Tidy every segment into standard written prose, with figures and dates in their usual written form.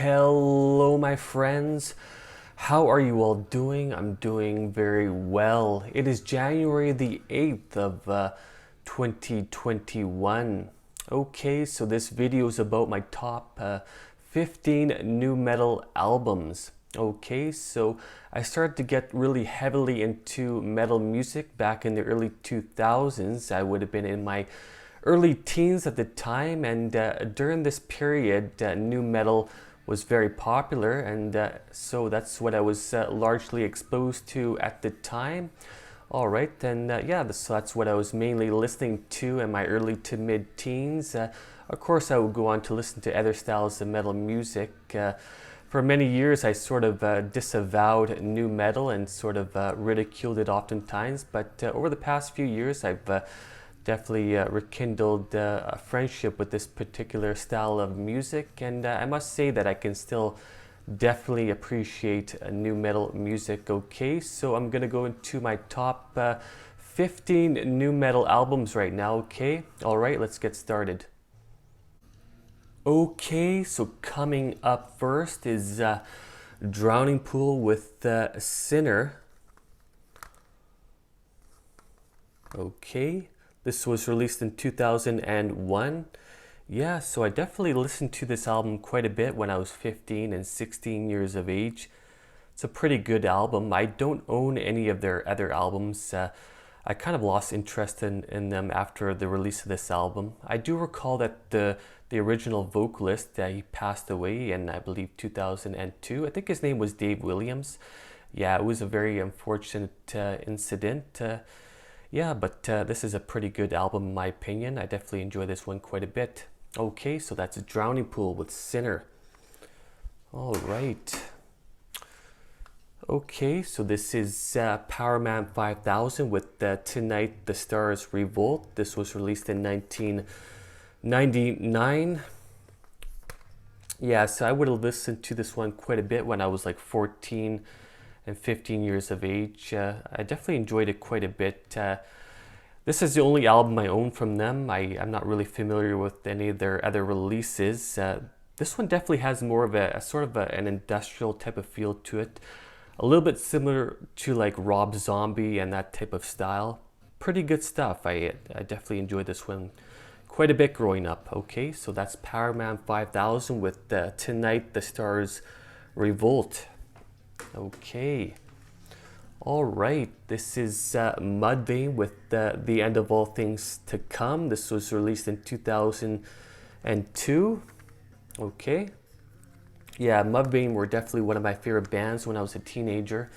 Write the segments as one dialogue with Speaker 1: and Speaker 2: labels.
Speaker 1: Hello, my friends. How are you all doing? I'm doing very well. It is January the 8th of 2021. Okay, so this video is about my top 15 new metal albums. Okay, so I started to get really heavily into metal music back in the early 2000s. I would have been in my early teens at the time, and during this period, new metal was very popular, and so that's what I was largely exposed to at the time. All right, and yeah, so that's what I was mainly listening to in my early to mid-teens. Of course, I would go on to listen to other styles of metal music. For many years, I sort of disavowed new metal and sort of ridiculed it oftentimes, but over the past few years, I've definitely rekindled a friendship with this particular style of music, and I must say that I can still definitely appreciate new metal music. Okay, so I'm gonna go into my top 15 new metal albums right now. Okay, all right, let's get started. Okay, so coming up first is Drowning Pool with Sinner. Okay, this was released in 2001. Yeah, so I definitely listened to this album quite a bit when I was 15 and 16 years of age. It's a pretty good album. I don't own any of their other albums. I kind of lost interest in them after the release of this album. I do recall that the original vocalist, he passed away in, I believe, 2002. I think his name was Dave Williams. Yeah, it was a very unfortunate incident. Yeah, but this is a pretty good album in my opinion. I definitely enjoy this one quite a bit. Okay, so that's Drowning Pool with Sinner. All right. Okay, so this is Powerman 5000 with Tonight the Stars Revolt. This was released in 1999. Yeah, so I would have listened to this one quite a bit when I was like 14 and 15 years of age. I definitely enjoyed it quite a bit. This is the only album I own from them. I'm not really familiar with any of their other releases. This one definitely has more of a sort of an industrial type of feel to it. A little bit similar to like Rob Zombie and that type of style. Pretty good stuff. I definitely enjoyed this one quite a bit growing up. Okay, so that's Powerman 5000 with Tonight the Stars Revolt. Okay. All right, this is Mudbane with The End of All Things to Come. This was released in 2002. Okay. Yeah, Mudvayne were definitely one of my favorite bands when I was a teenager.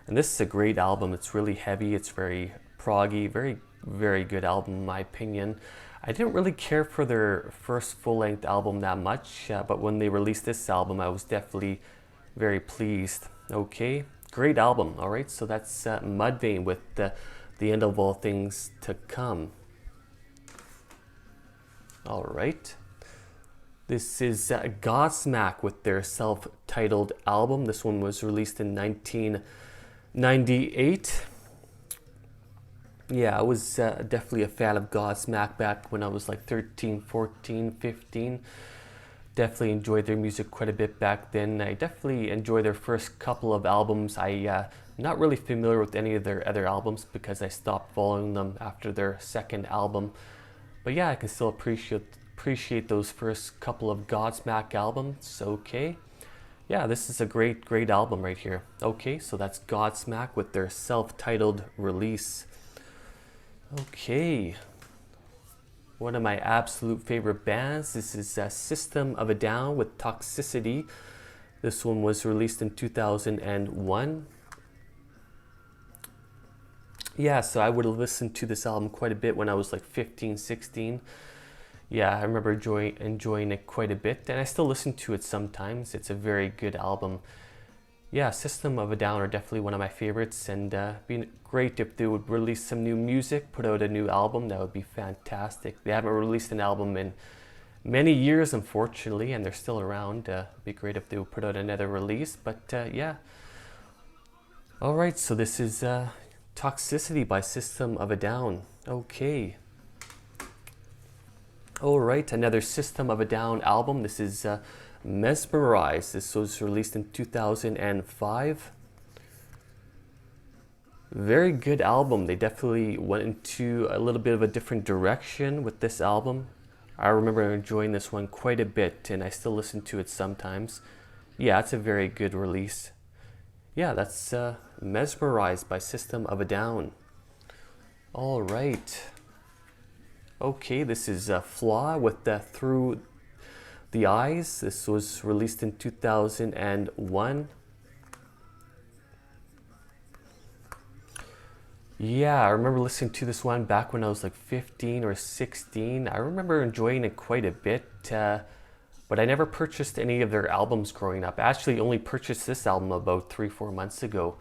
Speaker 1: And this is a great album. It's really heavy. It's very proggy. Very, very good album in my opinion. I didn't really care for their first full-length album that much, but when they released this album, I was definitely very pleased. Okay, great album. All right, so that's Mudvayne with The End of All Things to Come. All right. This is Godsmack with their self-titled album. This one was released in 1998. Yeah, I was definitely a fan of Godsmack back when I was like 13, 14, 15. Definitely enjoyed their music quite a bit back then. I definitely enjoyed their first couple of albums. I'm not really familiar with any of their other albums because I stopped following them after their second album. But yeah, I can still appreciate those first couple of Godsmack albums. Okay, yeah, this is a great album right here. Okay, so that's Godsmack with their self-titled release. Okay, one of my absolute favorite bands. This is System of a Down with Toxicity. This one was released in 2001. Yeah, so I would have listened to this album quite a bit when I was like 15, 16. Yeah, I remember enjoying it quite a bit, and I still listen to it sometimes. It's a very good album. Yeah, System of a Down are definitely one of my favorites, and it'd be great if they would release some new music, put out a new album. That would be fantastic. They haven't released an album in many years, unfortunately, and they're still around. It'd be great if they would put out another release, but yeah. All right, so this is Toxicity by System of a Down. Okay. All right, another System of a Down album. This is Mesmerized. This was released in 2005. Very good album. They definitely went into a little bit of a different direction with this album. I remember enjoying this one quite a bit, and I still listen to it sometimes. Yeah, it's a very good release. Yeah, that's Mesmerized by System of a Down. All right. Okay, this is FLAW with Through the Eyes. This was released in 2001. Yeah, I remember listening to this one back when I was like 15 or 16. I remember enjoying it quite a bit, but I never purchased any of their albums growing up. I actually only purchased this album about 3-4 months ago.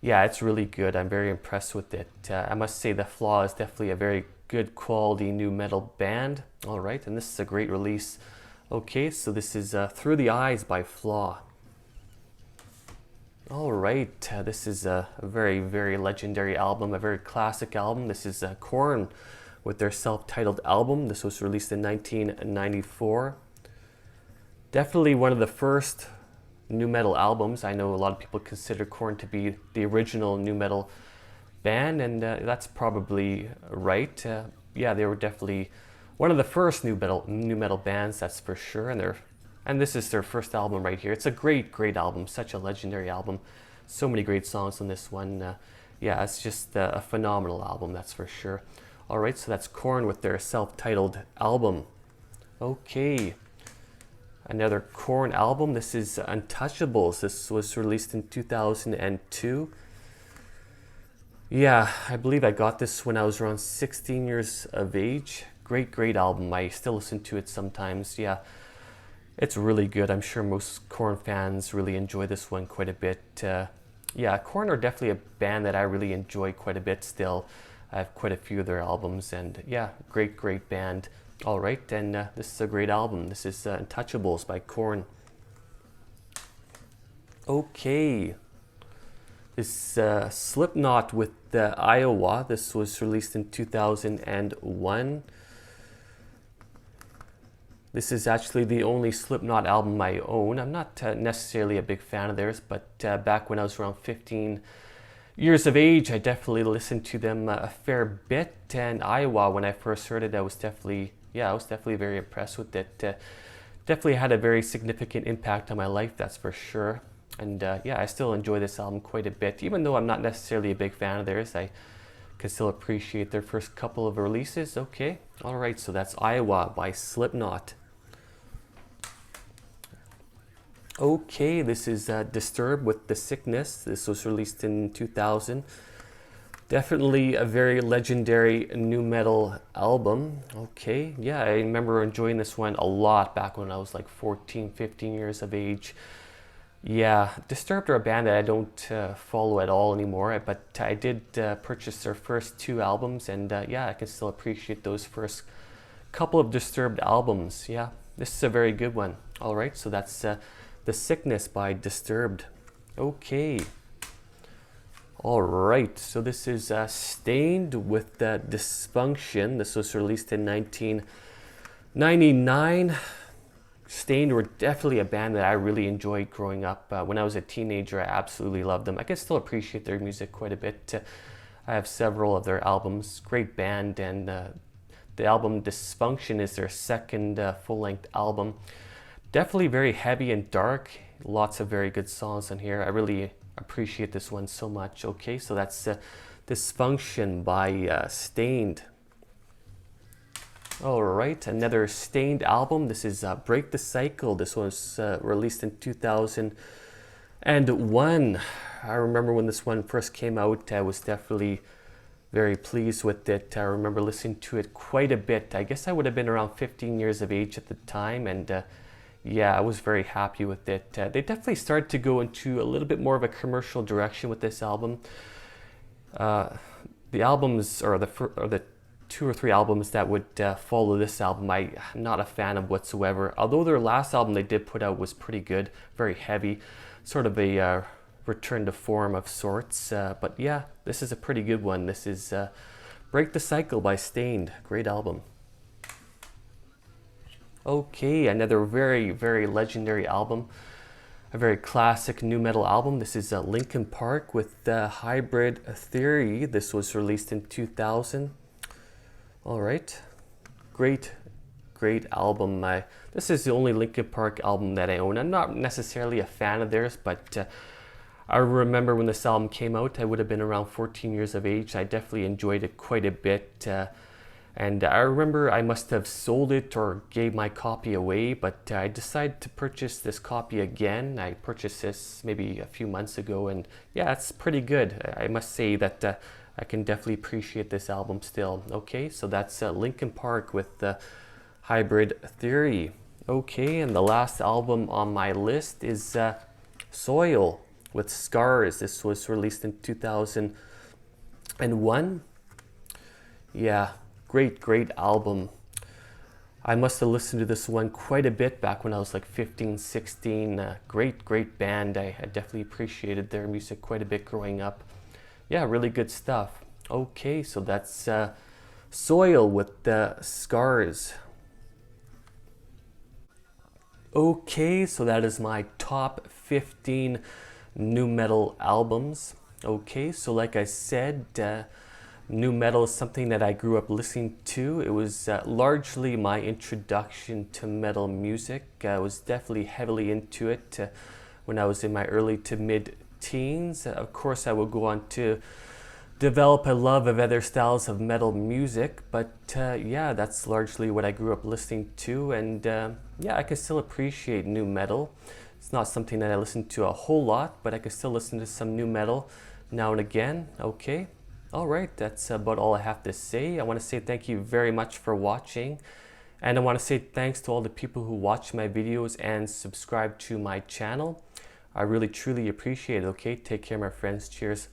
Speaker 1: Yeah, it's really good. I'm very impressed with it. I must say the FLAW is definitely a very good quality new metal band. All right, and this is a great release. Okay, so this is Through the Eyes by FLAW. All right, this is a very, very legendary album, a very classic album. This is KORN with their self-titled album. This was released in 1994. Definitely one of the first new metal albums. I know a lot of people consider KORN to be the original new metal band, and that's probably right. Yeah, they were definitely one of the first new metal bands, that's for sure. And this is their first album right here. It's a great, great album. Such a legendary album. So many great songs on this one. Yeah, it's just a phenomenal album, that's for sure. All right, so that's KORN with their self-titled album. Okay, another KORN album. This is Untouchables. This was released in 2002. Yeah, I believe I got this when I was around 16 years of age. Great, great album. I still listen to it sometimes. Yeah. It's really good. I'm sure most KORN fans really enjoy this one quite a bit. Yeah, KORN are definitely a band that I really enjoy quite a bit still. I have quite a few of their albums, and yeah, great, great band. All right, and this is a great album. This is Untouchables by KORN. Okay, this Slipknot with Iowa. This was released in 2001. This is actually the only Slipknot album I own. I'm not necessarily a big fan of theirs, but back when I was around 15 years of age, I definitely listened to them a fair bit. And Iowa, when I first heard it, I was definitely very impressed with it. Definitely had a very significant impact on my life, that's for sure. And yeah, I still enjoy this album quite a bit. Even though I'm not necessarily a big fan of theirs, I can still appreciate their first couple of releases. Okay, all right, so that's Iowa by Slipknot. Okay, this is Disturbed with The Sickness. This was released in 2000. Definitely a very legendary new metal album. Okay, yeah, I remember enjoying this one a lot back when I was like 14, 15 years of age. Yeah, Disturbed are a band that I don't follow at all anymore, but I did purchase their first 2 albums, and yeah, I can still appreciate those first couple of Disturbed albums. Yeah, this is a very good one. All right, so that's The Sickness by Disturbed. Okay. All right, so this is Stained with Dysfunction. This was released in 1999. Stained were definitely a band that I really enjoyed growing up. When I was a teenager, I absolutely loved them. I can still appreciate their music quite a bit. I have several of their albums. Great band, and the album Dysfunction is their second full-length album. Definitely very heavy and dark. Lots of very good songs on here. I really appreciate this one so much. Okay, so that's Dysfunction by Stained. All right, another Stained album. This is Break the Cycle. This was released in 2001. I remember when this one first came out, I was definitely very pleased with it. I remember listening to it quite a bit. I guess I would have been around 15 years of age at the time, and yeah, I was very happy with it. They definitely started to go into a little bit more of a commercial direction with this album. The albums, or the 2 or 3 albums that would follow this album, I'm not a fan of whatsoever. Although their last album they did put out was pretty good, very heavy, sort of a return to form of sorts. But yeah, this is a pretty good one. This is Break the Cycle by Stained. Great album. Okay, another very legendary album, a very classic new metal album. This is Linkin Park with Hybrid Theory. This was released in 2000. All right, great album. This is the only Linkin Park album that I own. I'm not necessarily a fan of theirs, but I remember when this album came out, I would have been around 14 years of age. I definitely enjoyed it quite a bit. And I remember I must have sold it or gave my copy away, but I decided to purchase this copy again. I purchased this maybe a few months ago, and yeah, it's pretty good. I must say that I can definitely appreciate this album still. Okay, so that's Linkin Park with Hybrid Theory. Okay, and the last album on my list is Soil with Scars. This was released in 2001. Yeah, great album. I must have listened to this one quite a bit back when I was like 15, 16. Great band. I definitely appreciated their music quite a bit growing up. Yeah, really good stuff. Okay, so that's Soil with the Scars. Okay, so that is my top 15 new metal albums. Okay, so like I said, new metal is something that I grew up listening to. It was largely my introduction to metal music. I was definitely heavily into it when I was in my early to mid teens. Of course, I would go on to develop a love of other styles of metal music, but yeah, that's largely what I grew up listening to, and yeah, I can still appreciate new metal. It's not something that I listen to a whole lot, but I can still listen to some new metal now and again. Okay. All right, that's about all I have to say. I want to say thank you very much for watching. And I want to say thanks to all the people who watch my videos and subscribe to my channel. I really, truly appreciate it. Okay, take care, my friends. Cheers.